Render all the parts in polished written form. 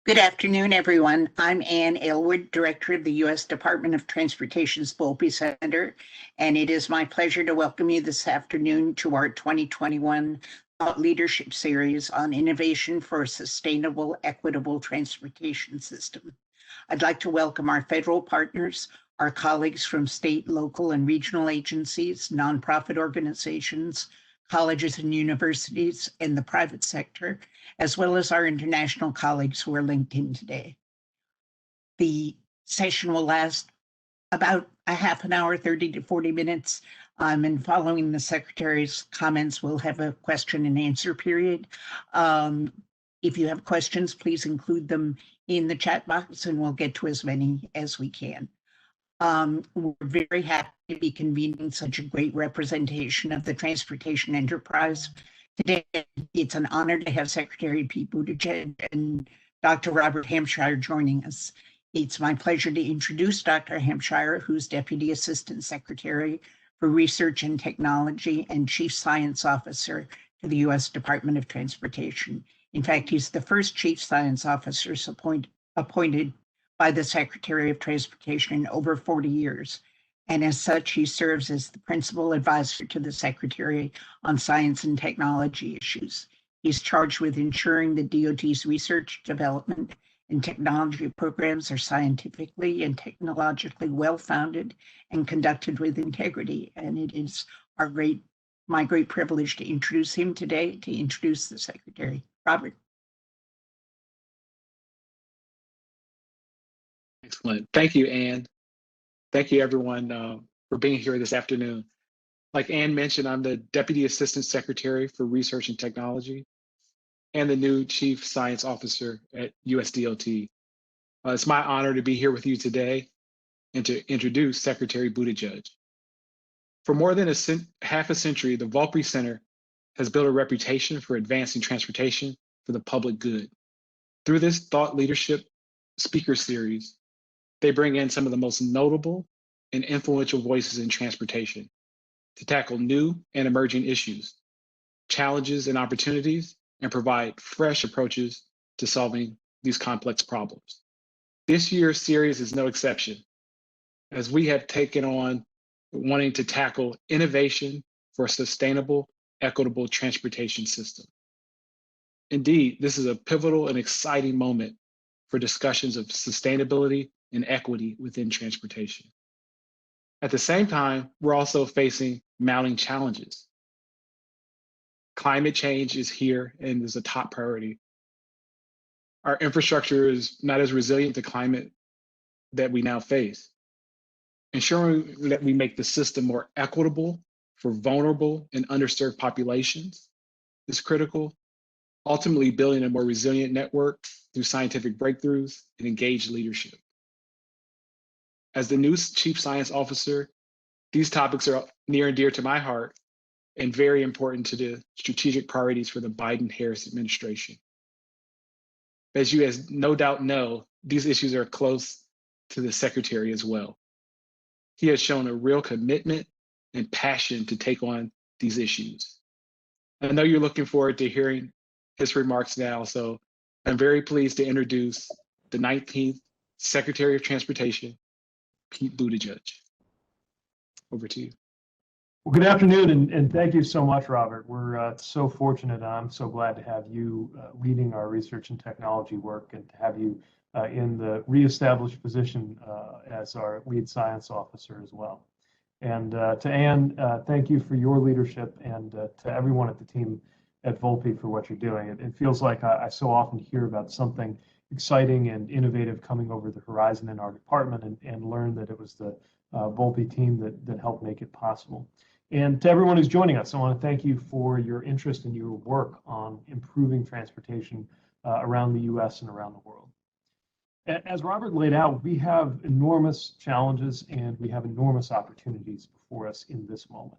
Good afternoon, everyone. I'm Ann Aylward, Director of the U.S. Department of Transportation's Volpe Center, and it is my pleasure to welcome you this afternoon to our 2021 Thought Leadership Series on Innovation for a Sustainable, Equitable Transportation System. I'd like to welcome our federal partners, our colleagues from state, local, and regional agencies, nonprofit organizations, colleges and universities, and the private sector, as well as our international colleagues who are linked in today. The session will last about a half an hour, 30 to 40 minutes. And following the Secretary's comments, we'll have a question and answer period. If you have questions, please include them in the chat box and we'll get to as many as we can. We're very happy to be convening such a great representation of the transportation enterprise. Today, it's an honor to have Secretary Pete Buttigieg and Dr. Robert Hampshire joining us. It's my pleasure to introduce Dr. Hampshire, who's Deputy Assistant Secretary for Research and Technology and Chief Science Officer to the U.S. Department of Transportation. In fact, he's the first Chief Science Officer appointed by the Secretary of Transportation in over 40 years. And as such, he serves as the principal advisor to the Secretary on science and technology issues. He's charged with ensuring the DOT's research, development, and technology programs are scientifically and technologically well-founded and conducted with integrity. And it is my great privilege to introduce him today, to introduce the Secretary. Robert. Excellent. Thank you, Ann. Thank you, everyone, for being here this afternoon. Like Ann mentioned, I'm the Deputy Assistant Secretary for Research and Technology and the new Chief Science Officer at USDOT. It's my honor to be here with you today and to introduce Secretary Buttigieg. For more than half a century, the Volpe Center has built a reputation for advancing transportation for the public good. Through this thought leadership speaker series, they bring in some of the most notable and influential voices in transportation to tackle new and emerging issues, challenges and opportunities, and provide fresh approaches to solving these complex problems. This year's series is no exception, as we have taken on wanting to tackle innovation for a sustainable, equitable transportation system. Indeed, this is a pivotal and exciting moment for discussions of sustainability and equity within transportation. At the same time, we're also facing mounting challenges. Climate change is here and is a top priority. Our infrastructure is not as resilient to climate that we now face. Ensuring that we make the system more equitable for vulnerable and underserved populations is critical. Ultimately, building a more resilient network through scientific breakthroughs and engaged leadership. As the new Chief Science Officer, these topics are near and dear to my heart and very important to the strategic priorities for the Biden-Harris administration. As you no doubt know, these issues are close to the Secretary as well. He has shown a real commitment and passion to take on these issues. I know you're looking forward to hearing his remarks now, so I'm very pleased to introduce the 19th Secretary of Transportation, Pete Buttigieg. Over to you. Well, good afternoon, and thank you so much, Robert. We're so fortunate. I'm so glad to have you leading our research and technology work and to have you in the reestablished position as our lead science officer as well. And to Ann, thank you for your leadership, and to everyone at the team at Volpe for what you're doing. It feels like I so often hear about something exciting and innovative coming over the horizon in our department and learn that it was the Volpe team that helped make it possible. And to everyone who's joining us, I want to thank you for your interest and your work on improving transportation around the US and around the world. As Robert laid out, we have enormous challenges and we have enormous opportunities before us in this moment.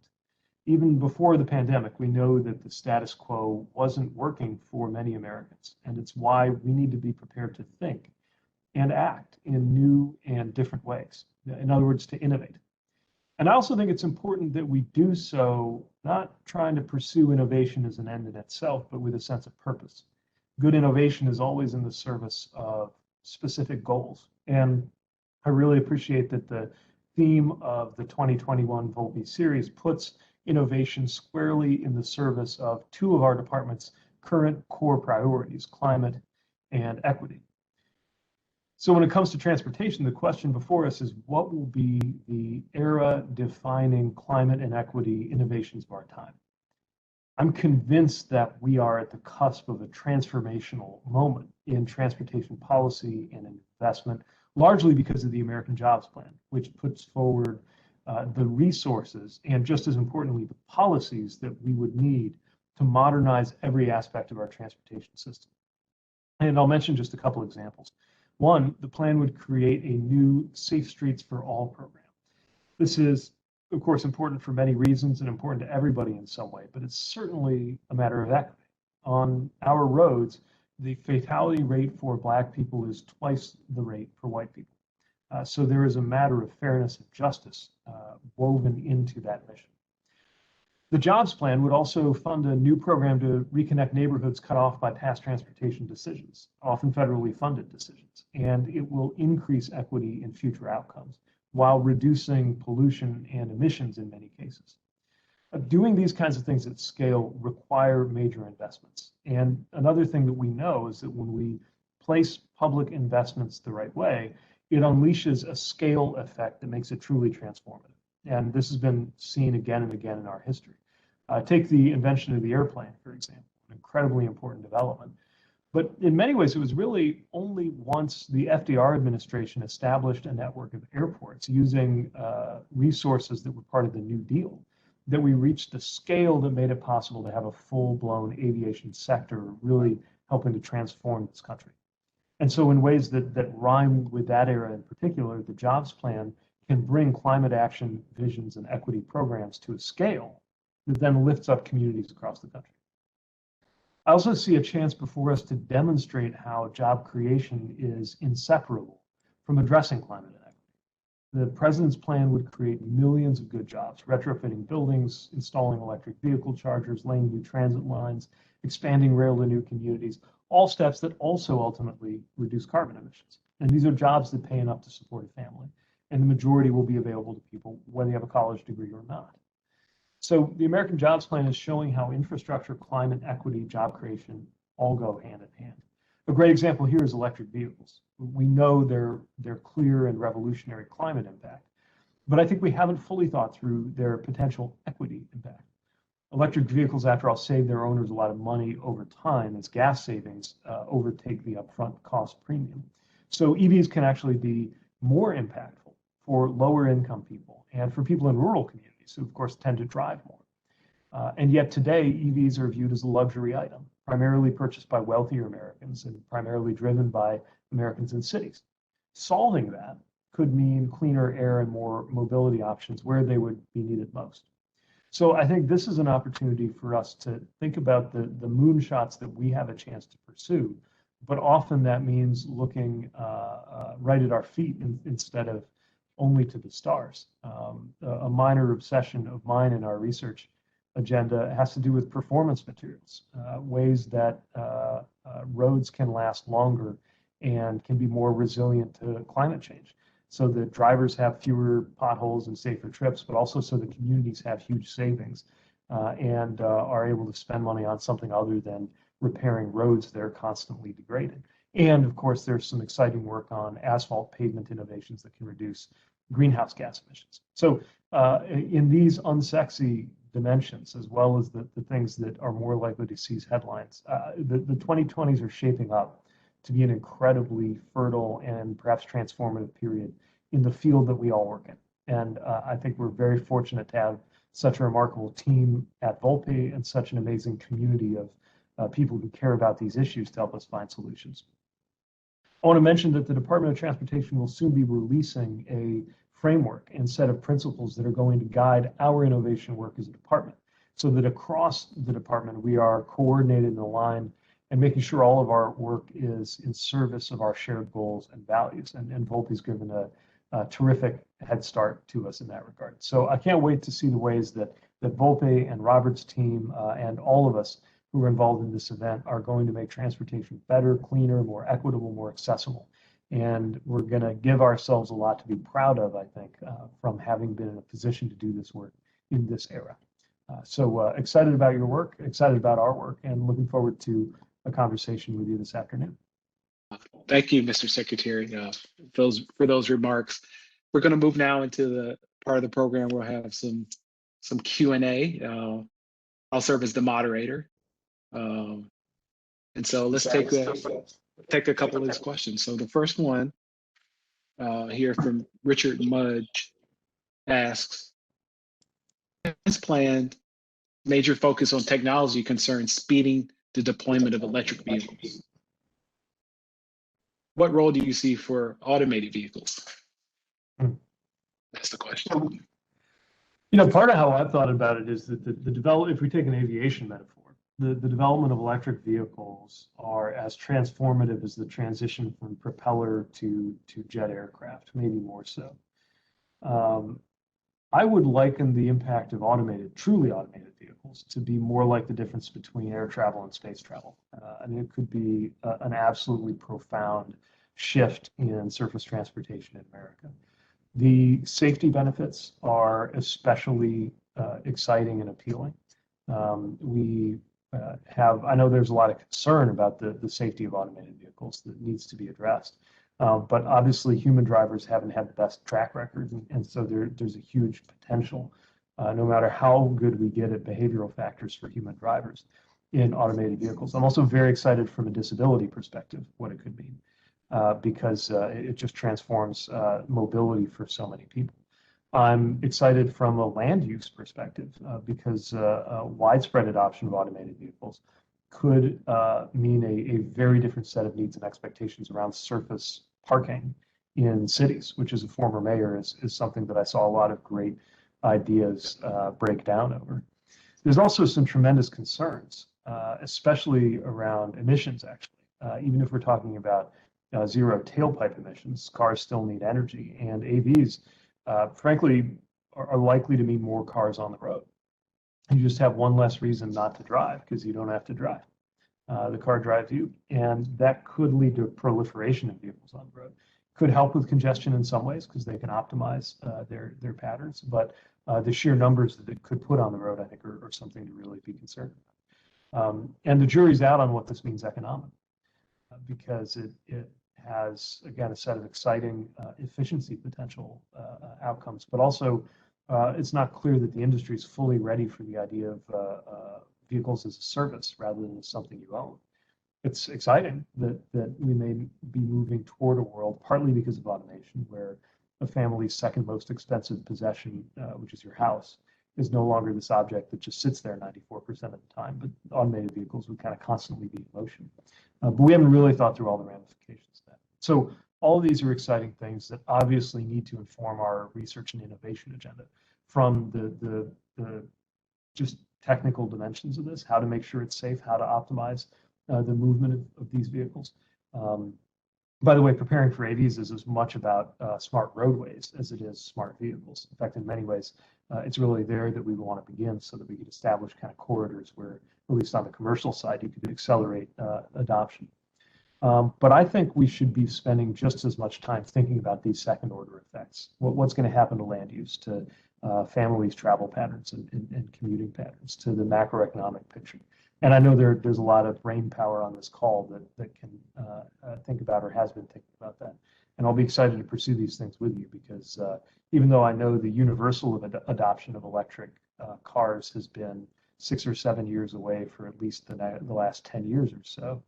Even before the pandemic, we know that the status quo wasn't working for many Americans, and it's why we need to be prepared to think and act in new and different ways. In other words, to innovate. And I also think it's important that we do so not trying to pursue innovation as an end in itself, but with a sense of purpose. good innovation is always in the service of specific goals. And I really appreciate that the theme of the 2021 Volpe series puts innovation squarely in the service of two of our department's current core priorities, climate and equity. So when it comes to transportation, the question before us is what will be the era-defining climate and equity innovations of our time? I'm convinced that we are at the cusp of a transformational moment in transportation policy and investment, largely because of the American Jobs Plan, which puts forward the resources and, just as importantly, the policies that we would need to modernize every aspect of our transportation system. And I'll mention just a couple examples. One, the plan would create a new Safe Streets for All program. This is, of course, important for many reasons and important to everybody in some way, but it's certainly a matter of equity. On our roads, the fatality rate for Black people is twice the rate for white people. So there is a matter of fairness and justice woven into that mission. The jobs plan would also fund a new program to reconnect neighborhoods cut off by past transportation decisions, often federally funded decisions, and it will increase equity in future outcomes while reducing pollution and emissions in many cases. Doing these kinds of things at scale require major investments. And another thing that we know is that when we place public investments the right way, it unleashes a scale effect that makes it truly transformative. And this has been seen again and again in our history. Take the invention of the airplane, for example, an incredibly important development. But in many ways, it was really only once the FDR administration established a network of airports using resources that were part of the New Deal that we reached the scale that made it possible to have a full-blown aviation sector really helping to transform this country. And so in ways that rhyme with that era in particular, the jobs plan can bring climate action visions and equity programs to a scale that then lifts up communities across the country. I also see a chance before us to demonstrate how job creation is inseparable from addressing climate inequity. The president's plan would create millions of good jobs, retrofitting buildings, installing electric vehicle chargers, laying new transit lines, expanding rail to new communities, all steps that also ultimately reduce carbon emissions. And these are jobs that pay enough to support a family, and the majority will be available to people whether you have a college degree or not. So the American Jobs Plan is showing how infrastructure, climate, equity, job creation all go hand in hand. A great example here is electric vehicles. We know their clear and revolutionary climate impact, but I think we haven't fully thought through their potential equity impact. Electric vehicles, after all, save their owners a lot of money over time as gas savings overtake the upfront cost premium. So EVs can actually be more impactful for lower income people and for people in rural communities who, of course, tend to drive more. And yet today, EVs are viewed as a luxury item, primarily purchased by wealthier Americans and primarily driven by Americans in cities. Solving that could mean cleaner air and more mobility options where they would be needed most. So I think this is an opportunity for us to think about the moonshots that we have a chance to pursue, but often that means looking right at our feet instead of only to the stars. A minor obsession of mine in our research agenda has to do with performance materials, ways that roads can last longer and can be more resilient to climate change, so that drivers have fewer potholes and safer trips, but also so that communities have huge savings and are able to spend money on something other than repairing roads that are constantly degraded. And of course, there's some exciting work on asphalt pavement innovations that can reduce greenhouse gas emissions. So in these unsexy dimensions, as well as the things that are more likely to seize headlines, the 2020s are shaping up to be an incredibly fertile and perhaps transformative period in the field that we all work in. And I think we're very fortunate to have such a remarkable team at Volpe and such an amazing community of people who care about these issues to help us find solutions. I want to mention that the Department of Transportation will soon be releasing a framework and set of principles that are going to guide our innovation work as a department, so that across the department we are coordinated and aligned and making sure all of our work is in service of our shared goals and values. And Volpe's given a terrific head start to us in that regard. So I can't wait to see the ways that Volpe and Robert's team and all of us who are involved in this event are going to make transportation better, cleaner, more equitable, more accessible. And we're going to give ourselves a lot to be proud of, I think, from having been in a position to do this work in this era. So excited about your work, excited about our work, and looking forward to a conversation with you this afternoon. Thank you, Mr. Secretary, for those remarks. We're going to move now into the part of the program where we'll have some Q&A. I'll serve as the moderator. And so let's take a couple of these questions. So the first one here from Richard Mudge asks, as planned, major focus on technology concerns speeding the deployment of electric vehicles. What role do you see for automated vehicles? That's the question. You know, part of how I've thought about it is that the development, if we take an aviation metaphor, the development of electric vehicles are as transformative as the transition from propeller to jet aircraft, maybe more so. I would liken the impact of truly automated vehicles to be more like the difference between air travel and space travel. I mean, it could be an absolutely profound shift in surface transportation in America. The safety benefits are especially exciting and appealing. I know there's a lot of concern about the safety of automated vehicles that needs to be addressed. But obviously, human drivers haven't had the best track record, and so there's a huge potential, no matter how good we get at behavioral factors for human drivers in automated vehicles. I'm also very excited from a disability perspective, what it could mean, because it just transforms mobility for so many people. I'm excited from a land use perspective because widespread adoption of automated vehicles could mean a very different set of needs and expectations around surface parking in cities, which as a former mayor is something that I saw a lot of great ideas break down over. There's also some tremendous concerns, especially around emissions, actually. Even if we're talking about zero tailpipe emissions, cars still need energy, and AVs, frankly, are likely to mean more cars on the road. You just have one less reason not to drive because you don't have to drive. The car drives you, and that could lead to a proliferation of vehicles on the road. Could help with congestion in some ways because they can optimize their patterns, but the sheer numbers that it could put on the road, I think, are something to really be concerned about. And the jury's out on what this means economically, because it has, again, a set of exciting efficiency potential outcomes, but also it's not clear that the industry is fully ready for the idea of vehicles as a service rather than as something you own. It's exciting that we may be moving toward a world, partly because of automation, where a family's second most expensive possession, which is your house, is no longer this object that just sits there 94% of the time, but automated vehicles would kind of constantly be in motion. But we haven't really thought through all the ramifications of that. So all of these are exciting things that obviously need to inform our research and innovation agenda, from the just technical dimensions of this, how to make sure it's safe, how to optimize the movement of these vehicles. By the way, preparing for AVs is as much about smart roadways as it is smart vehicles. In fact, in many ways, it's really there that we want to begin so that we could establish kind of corridors where, at least on the commercial side, you could accelerate adoption. But I think we should be spending just as much time thinking about these second order effects. What's going to happen to land use, to families' travel patterns and commuting patterns, to the macroeconomic picture. And I know there's a lot of brain power on this call that can think about or has been thinking about that. And I'll be excited to pursue these things with you because even though I know the universal adoption of electric cars has been 6 or 7 years away for at least the last 10 years or so,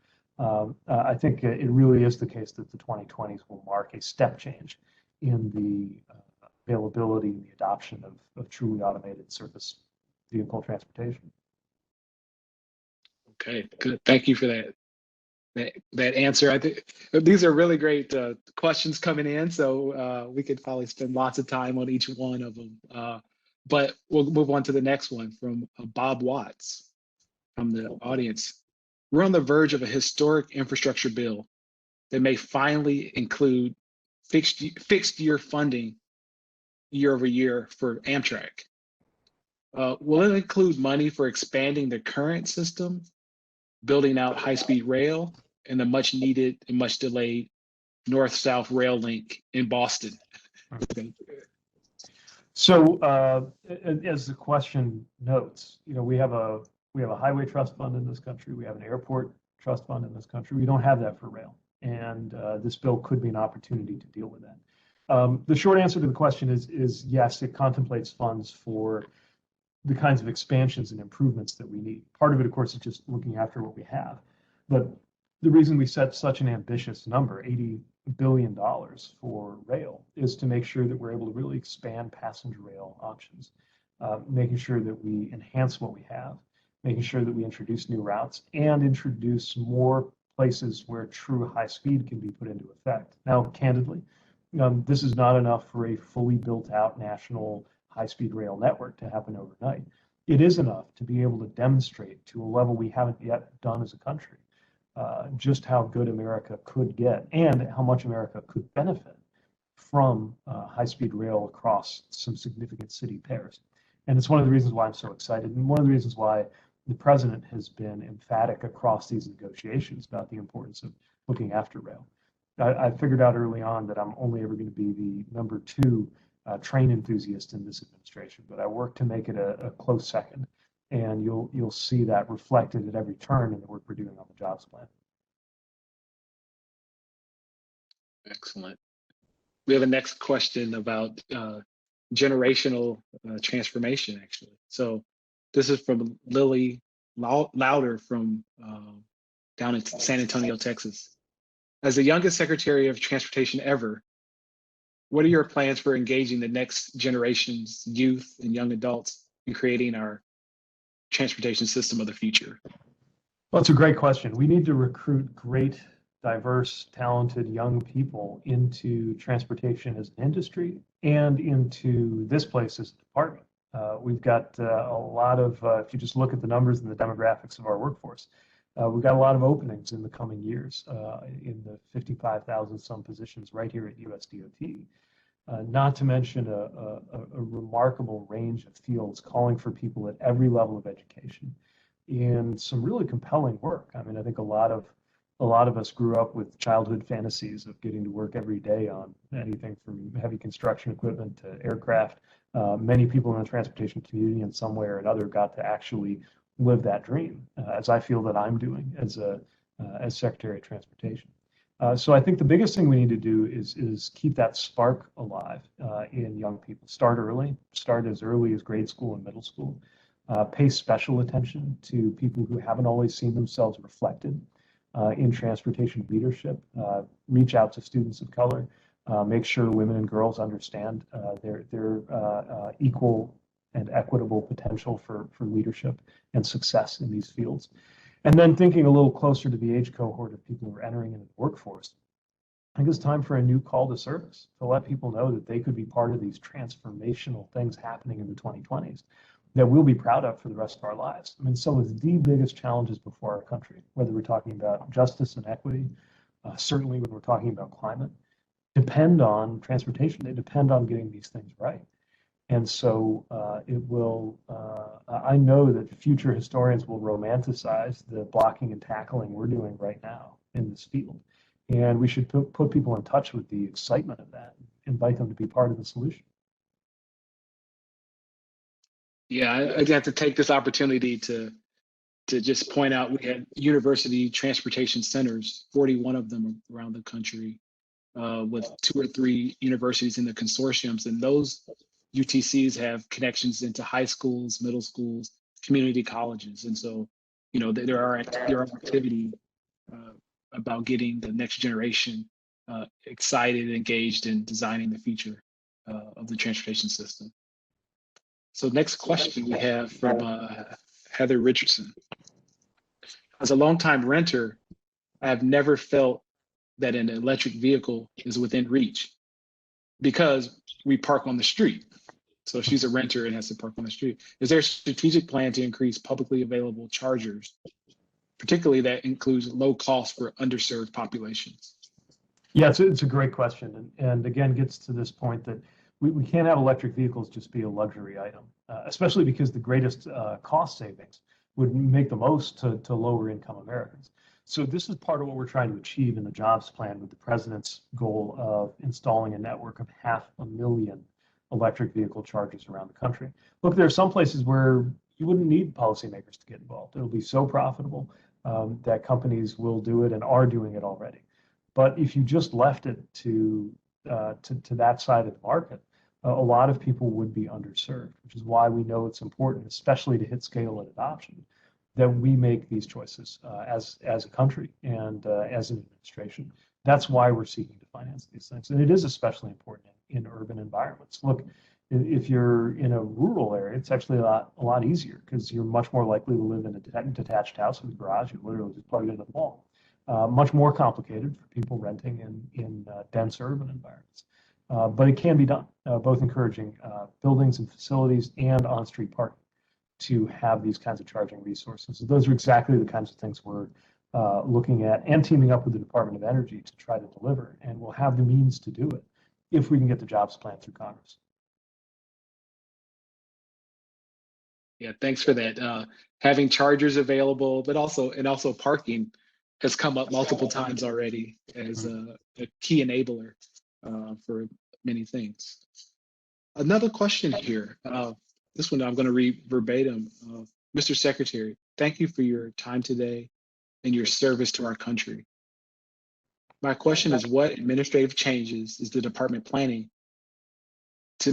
I think it really is the case that the 2020s will mark a step change in the availability and the adoption of truly automated surface vehicle transportation. Okay, good. Thank you for that answer. I think these are really great questions coming in, so we could probably spend lots of time on each one of them. But we'll move on to the next one from Bob Watts from the audience. We're on the verge of a historic infrastructure bill that may finally include fixed year funding year over year for Amtrak. Will it include money for expanding the current system building out high-speed rail, and the much needed and much delayed north-south rail link in Boston. So as the question notes, we have a highway trust fund in this country. We have an airport trust fund in this country. We don't have that for rail, and this bill could be an opportunity to deal with that. The short answer to the question is yes, it contemplates funds for the kinds of expansions and improvements that we need. Part of it, of course, is just looking after what we have. But the reason we set such an ambitious number, $80 billion for rail, is to make sure that we're able to really expand passenger rail options, making sure that we enhance what we have, making sure that we introduce new routes and introduce more places where true high speed can be put into effect. Now, candidly, this is not enough for a fully built out national high-speed rail network to happen overnight. It is enough to be able to demonstrate to a level we haven't yet done as a country just how good America could get and how much America could benefit from high-speed rail across some significant city pairs. And it's one of the reasons why I'm so excited, and one of the reasons why the president has been emphatic across these negotiations about the importance of looking after rail. I figured out early on that I'm only ever going to be the number 2 train enthusiast in this administration, but I work to make it a close second, and you'll see that reflected at every turn in the work we're doing on the jobs plan. Excellent. We have a next question about generational transformation, actually. So this is from Lily Louder from down in San Antonio, Texas. As the youngest Secretary of Transportation ever, what are your plans for engaging the next generation's youth and young adults in creating our transportation system of the future? Well, it's a great question. We need to recruit great, diverse, talented young people into transportation as an industry and into this place as a department. We've got a lot of, if you just look at the numbers and the demographics of our workforce, we've got a lot of openings in the coming years in the 55,000 some positions right here at USDOT. Not to mention a remarkable range of fields calling for people at every level of education and some really compelling work. I mean, I think a lot of us grew up with childhood fantasies of getting to work every day on anything from heavy construction equipment to aircraft. Many people in the transportation community in some way or another got to actually live that dream, as I feel that I'm doing as Secretary of Transportation. So I think the biggest thing we need to do is keep that spark alive in young people. Start early, start as early as grade school and middle school. Pay special attention to people who haven't always seen themselves reflected in transportation leadership. Reach out to students of color. Make sure women and girls understand their equal and equitable potential for leadership and success in these fields. And then thinking a little closer to the age cohort of people who are entering into the workforce, I think it's time for a new call to service to let people know that they could be part of these transformational things happening in the 2020s that we'll be proud of for the rest of our lives. I mean, some of the biggest challenges before our country, whether we're talking about justice and equity, certainly when we're talking about climate, depend on transportation. They depend on getting these things right. And so I know that future historians will romanticize the blocking and tackling we're doing right now in this field. And we should put people in touch with the excitement of that, invite them to be part of the solution. Yeah, I have to take this opportunity to just point out we had university transportation centers, 41 of them around the country, with 2 or 3 universities in the consortiums, and those UTCs have connections into high schools, middle schools, community colleges, and so there are activity about getting the next generation excited, engaged in designing the future of the transportation system. So next question we have from Heather Richardson. As a longtime renter, I have never felt that an electric vehicle is within reach because we park on the street. So she's a renter and has to park on the street. Is there a strategic plan to increase publicly available chargers, particularly that includes low cost for underserved populations? Yeah, it's a great question. And again, gets to this point that we can't have electric vehicles just be a luxury item, especially because the greatest cost savings would make the most to lower income Americans. So this is part of what we're trying to achieve in the jobs plan with the president's goal of installing a network of 500,000 electric vehicle chargers around the country. Look, there are some places where you wouldn't need policymakers to get involved. It'll be so profitable that companies will do it and are doing it already. But if you just left it to that side of the market, a lot of people would be underserved, which is why we know it's important, especially to hit scale and adoption, that we make these choices as a country and as an administration. That's why we're seeking to finance these things. And it is especially important in urban environments. Look, if you're in a rural area, it's actually a lot easier because you're much more likely to live in a detached house with a garage. You literally just plug it into the wall. Much more complicated for people renting in dense urban environments. But it can be done, both encouraging buildings and facilities and on-street parking to have these kinds of charging resources. So those are exactly the kinds of things we're looking at and teaming up with the Department of Energy to try to deliver. And we'll have the means to do it if we can get the jobs plan through Congress. Yeah, thanks for that. Having chargers available, but also parking has come up multiple times already as a key enabler for many things. Another question here. This one I'm going to read verbatim. Mr. Secretary, thank you for your time today and your service to our country. My question is, what administrative changes is the department planning to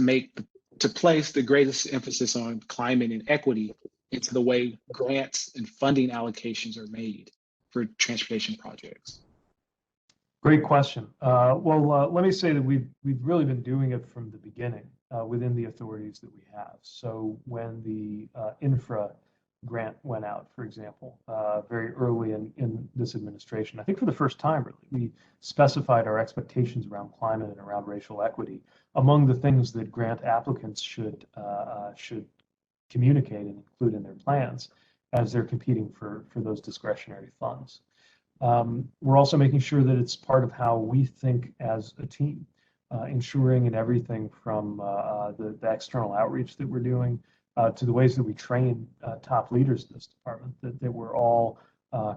place the greatest emphasis on climate and equity into the way grants and funding allocations are made for transportation projects? Great question. Let me say that we've really been doing it from the beginning within the authorities that we have. So when the infra grant went out, for example, very early in this administration, I think for the first time, really, we specified our expectations around climate and around racial equity among the things that grant applicants should communicate and include in their plans as they're competing for those discretionary funds. We're also making sure that it's part of how we think as a team, ensuring in everything from the external outreach that we're doing to the ways that we train top leaders in this department, that we're all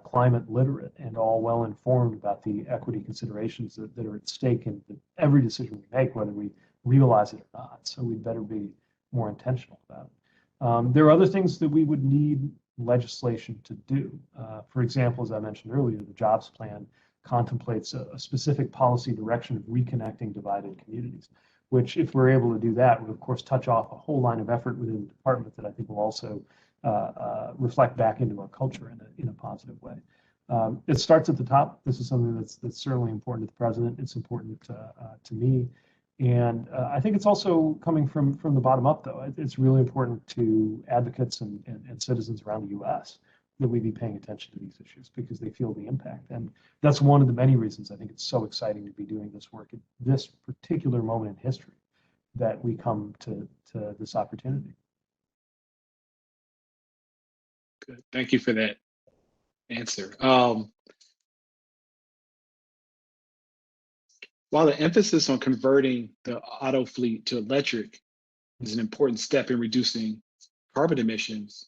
climate literate and all well informed about the equity considerations that are at stake in every decision we make, whether we realize it or not. So we'd better be more intentional about it. There are other things that we would need legislation to do. For example, as I mentioned earlier, the jobs plan contemplates a specific policy direction of reconnecting divided communities, which, if we're able to do that, would of course touch off a whole line of effort within the department that I think will also reflect back into our culture in a positive way. It starts at the top. This is something that's certainly important to the president. It's important to me. And I think it's also coming from the bottom up, though. It's really important to advocates and citizens around the U.S. that we be paying attention to these issues because they feel the impact. And that's one of the many reasons I think it's so exciting to be doing this work at this particular moment in history that we come to this opportunity. Good. Thank you for that answer. While the emphasis on converting the auto fleet to electric is an important step in reducing carbon emissions,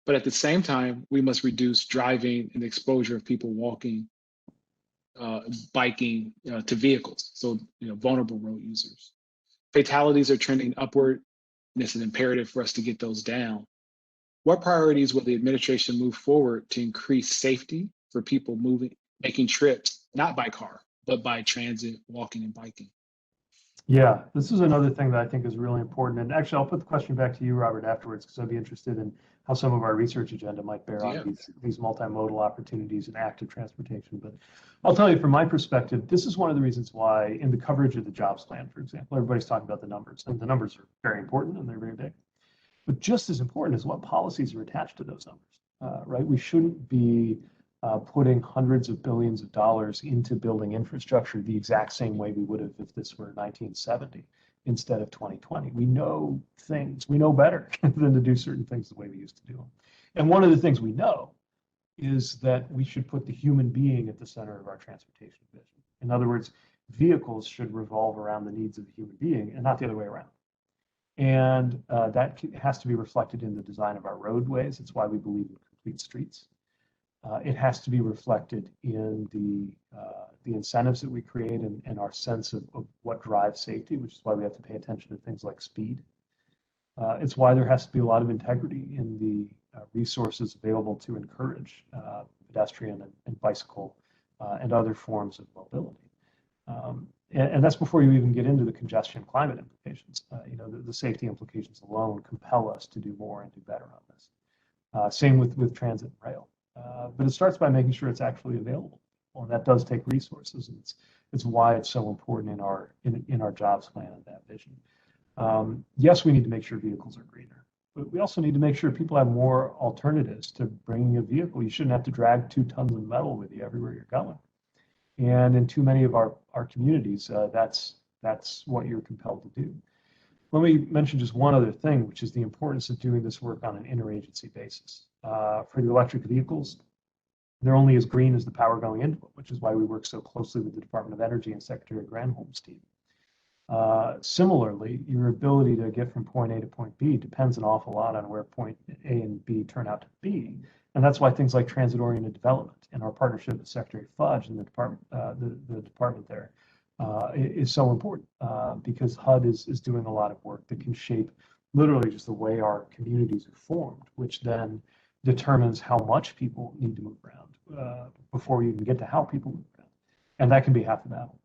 but at the same time, we must reduce driving and the exposure of people walking, biking to vehicles, so vulnerable road users. Fatalities are trending upward, and it's an imperative for us to get those down. What priorities will the administration move forward to increase safety for people making trips, not by car, but by transit, walking, and biking? Yeah, this is another thing that I think is really important. And actually, I'll put the question back to you, Robert, afterwards, because I'd be interested in how some of our research agenda might bear on these multimodal opportunities in active transportation. But I'll tell you, from my perspective, this is one of the reasons why in the coverage of the jobs plan, for example, everybody's talking about the numbers, and the numbers are very important and they're very big. But just as important is what policies are attached to those numbers, right? We shouldn't be putting hundreds of billions of dollars into building infrastructure the exact same way we would have if this were 1970 instead of 2020. We know things, we know better than to do certain things the way we used to do them. And one of the things we know is that we should put the human being at the center of our transportation vision. In other words, vehicles should revolve around the needs of the human being and not the other way around. And that has to be reflected in the design of our roadways. It's why we believe in complete streets. It has to be reflected in the incentives that we create and our sense of what drives safety, which is why we have to pay attention to things like speed. It's why there has to be a lot of integrity in the resources available to encourage pedestrian and bicycle and other forms of mobility. And that's before you even get into the congestion climate implications. The safety implications alone compel us to do more and do better on this. Same with transit and rail. But it starts by making sure it's actually available. Well, and that does take resources. And it's why it's so important in our jobs plan and that vision. Yes, we need to make sure vehicles are greener, but we also need to make sure people have more alternatives to bringing a vehicle. You shouldn't have to drag 2 tons of metal with you everywhere you're going. And in too many of our communities, that's what you're compelled to do. Let me mention just one other thing, which is the importance of doing this work on an interagency basis. For the electric vehicles, they're only as green as the power going into them, which is why we work so closely with the Department of Energy and Secretary Granholm's team. Similarly, your ability to get from point A to point B depends an awful lot on where point A and B turn out to be. And that's why things like transit-oriented development and our partnership with Secretary Fudge and the department there is so important because HUD is doing a lot of work that can shape literally just the way our communities are formed, which then determines how much people need to move around before we even get to how people move around. And that can be half the battle.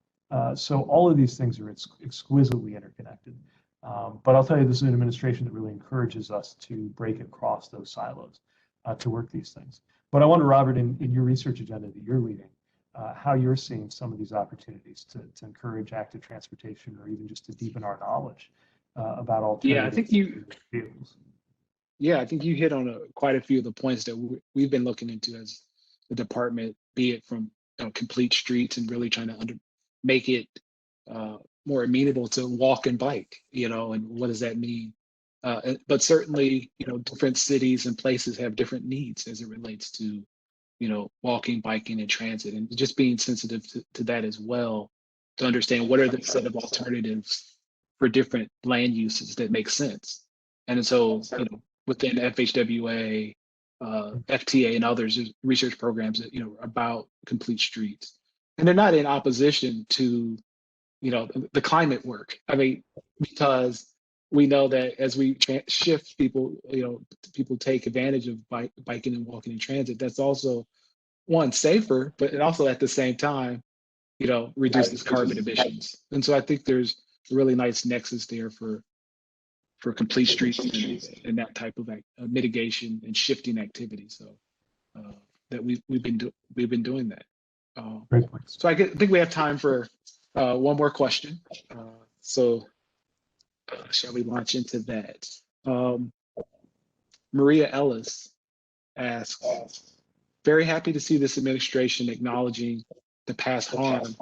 So all of these things are exquisitely interconnected. But I'll tell you, this is an administration that really encourages us to break across those silos to work these things. But I wonder, Robert, in your research agenda that you're leading, how you're seeing some of these opportunities to encourage active transportation or even just to deepen our knowledge about alternatives. I think you hit on quite a few of the points that we've been looking into as the department, be it from complete streets and really trying to make it more amenable to walk and bike, and what does that mean? But certainly, different cities and places have different needs as it relates to, walking, biking, and transit, and just being sensitive to that as well, to understand what are the set of alternatives for different land uses that make sense. And so, within FHWA, FTA, and others, there's research programs that, about complete streets. And they're not in opposition to, the climate work. I mean, because we know that as we shift people, people take advantage of biking and walking in transit. That's also, one, safer, but it also at the same time, reduces carbon emissions. And so I think there's a really nice nexus there for complete streets and that type of mitigation and shifting activity. So that we've been doing that. Great points. So I think we have time for one more question. Shall we launch into that? Maria Ellis asks, very happy to see this administration acknowledging the past harm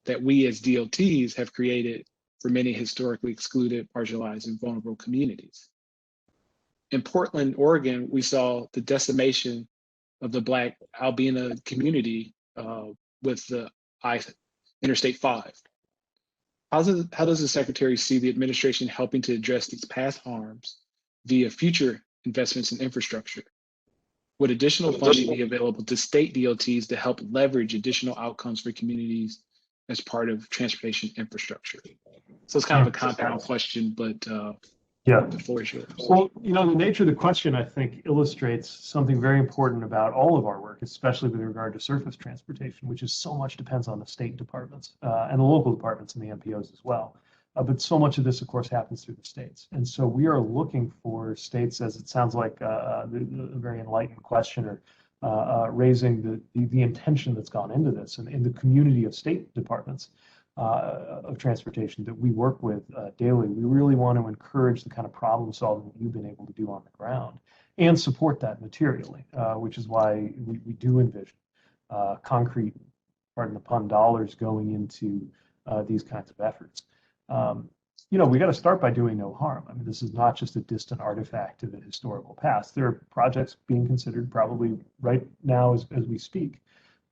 that we as DOTs have created for many historically excluded, marginalized, and vulnerable communities. In Portland, Oregon, we saw the decimation of the Black Albina community with the Interstate 5. How does the Secretary see the administration helping to address these past harms via future investments in infrastructure? Would additional funding be available to state DOTs to help leverage additional outcomes for communities as part of transportation infrastructure? So it's kind of a compound question, but the floor is yours. Well, the nature of the question, I think, illustrates something very important about all of our work, especially with regard to surface transportation, which is so much depends on the state departments and the local departments and the MPOs as well. But so much of this, of course, happens through the states. And so we are looking for states, as it sounds like a very enlightened questioner, raising the intention that's gone into this and in the community of state departments of transportation that we work with daily. We really want to encourage the kind of problem solving that you've been able to do on the ground and support that materially, which is why we do envision concrete, pardon the pun, dollars going into these kinds of efforts. We got to start by doing no harm. I mean, this is not just a distant artifact of the historical past. There are projects being considered probably right now as we speak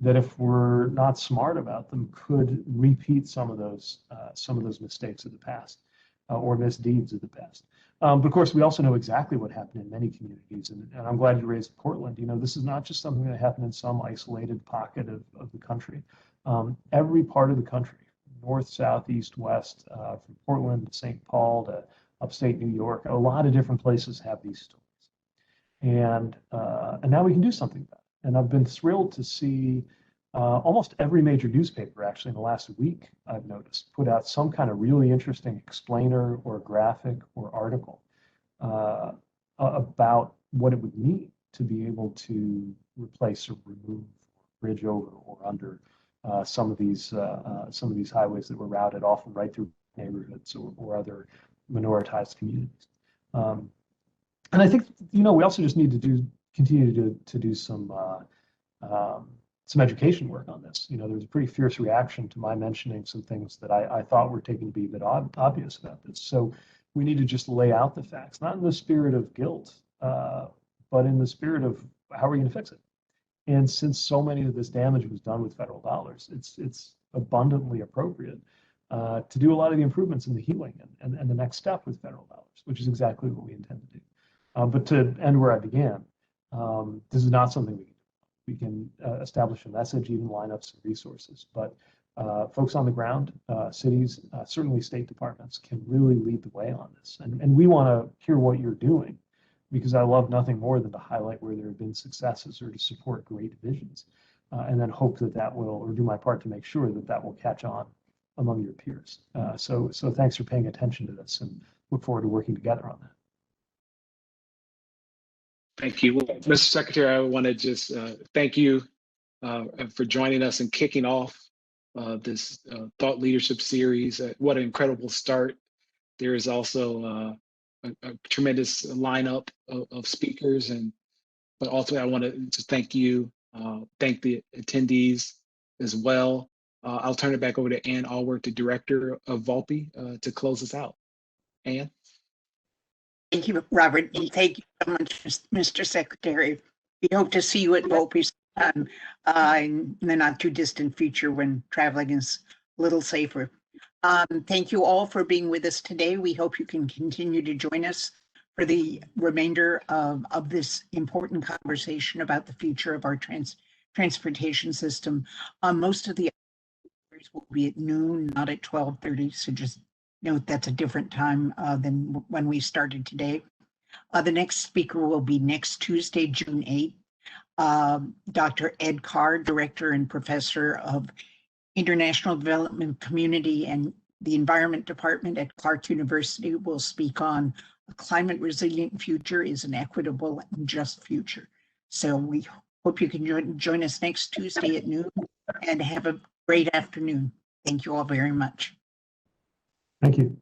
that, if we're not smart about them, could repeat some of those mistakes of the past. or misdeeds of the past. But of course, we also know exactly what happened in many communities, and I'm glad you raised Portland. You know, this is not just something that happened in some isolated pocket of the country. Every part of the country, north, south, east, west, from Portland to St. Paul to upstate New York, a lot of different places have these stories. And now we can do something about it. And I've been thrilled to see almost every major newspaper, actually, in the last week, I've noticed, put out some kind of really interesting explainer or graphic or article about what it would mean to be able to replace or remove, or bridge over or under some of these highways that were routed often right through neighborhoods or other minoritized communities. And I think, you know, we also just need to continue to do some education work on this. You know, there was a pretty fierce reaction to my mentioning some things that I thought were taken to be a bit obvious about this. So we need to just lay out the facts, not in the spirit of guilt, but in the spirit of how are we going to fix it? And since so many of this damage was done with federal dollars, it's abundantly appropriate to do a lot of the improvements in the healing and the next step with federal dollars, which is exactly what we intend to do. But to end where I began, this is not something we can establish a message, even line up some resources. But folks on the ground, cities, certainly state departments can really lead the way on this. And we want to hear what you're doing, because I love nothing more than to highlight where there have been successes or to support great visions, and then hope that will, or do my part to make sure that will catch on among your peers. So thanks for paying attention to this, and look forward to working together on that. Thank you. Well, Mr. Secretary, I want to just thank you for joining us and kicking off this thought leadership series. What an incredible start. There is also a tremendous lineup of speakers, but ultimately I want to just thank you, thank the attendees as well. I'll turn it back over to Ann Allworth, the Director of Volpe, to close us out. Ann? Thank you, Robert, and thank you so much, Mr. Secretary. We hope to see you at Volpe in the not too distant future when traveling is a little safer. Thank you all for being with us today. We hope you can continue to join us for the remainder of this important conversation about the future of our transportation system. Most of the others will be at noon, not at 12:30, so just note that's a different time than when we started today. The next speaker will be next Tuesday, June 8th. Dr. Ed Carr, Director and Professor of International Development Community and the Environment Department at Clark University, will speak on a climate resilient future is an equitable and just future. So we hope you can join us next Tuesday at noon, and have a great afternoon. Thank you all very much. Thank you.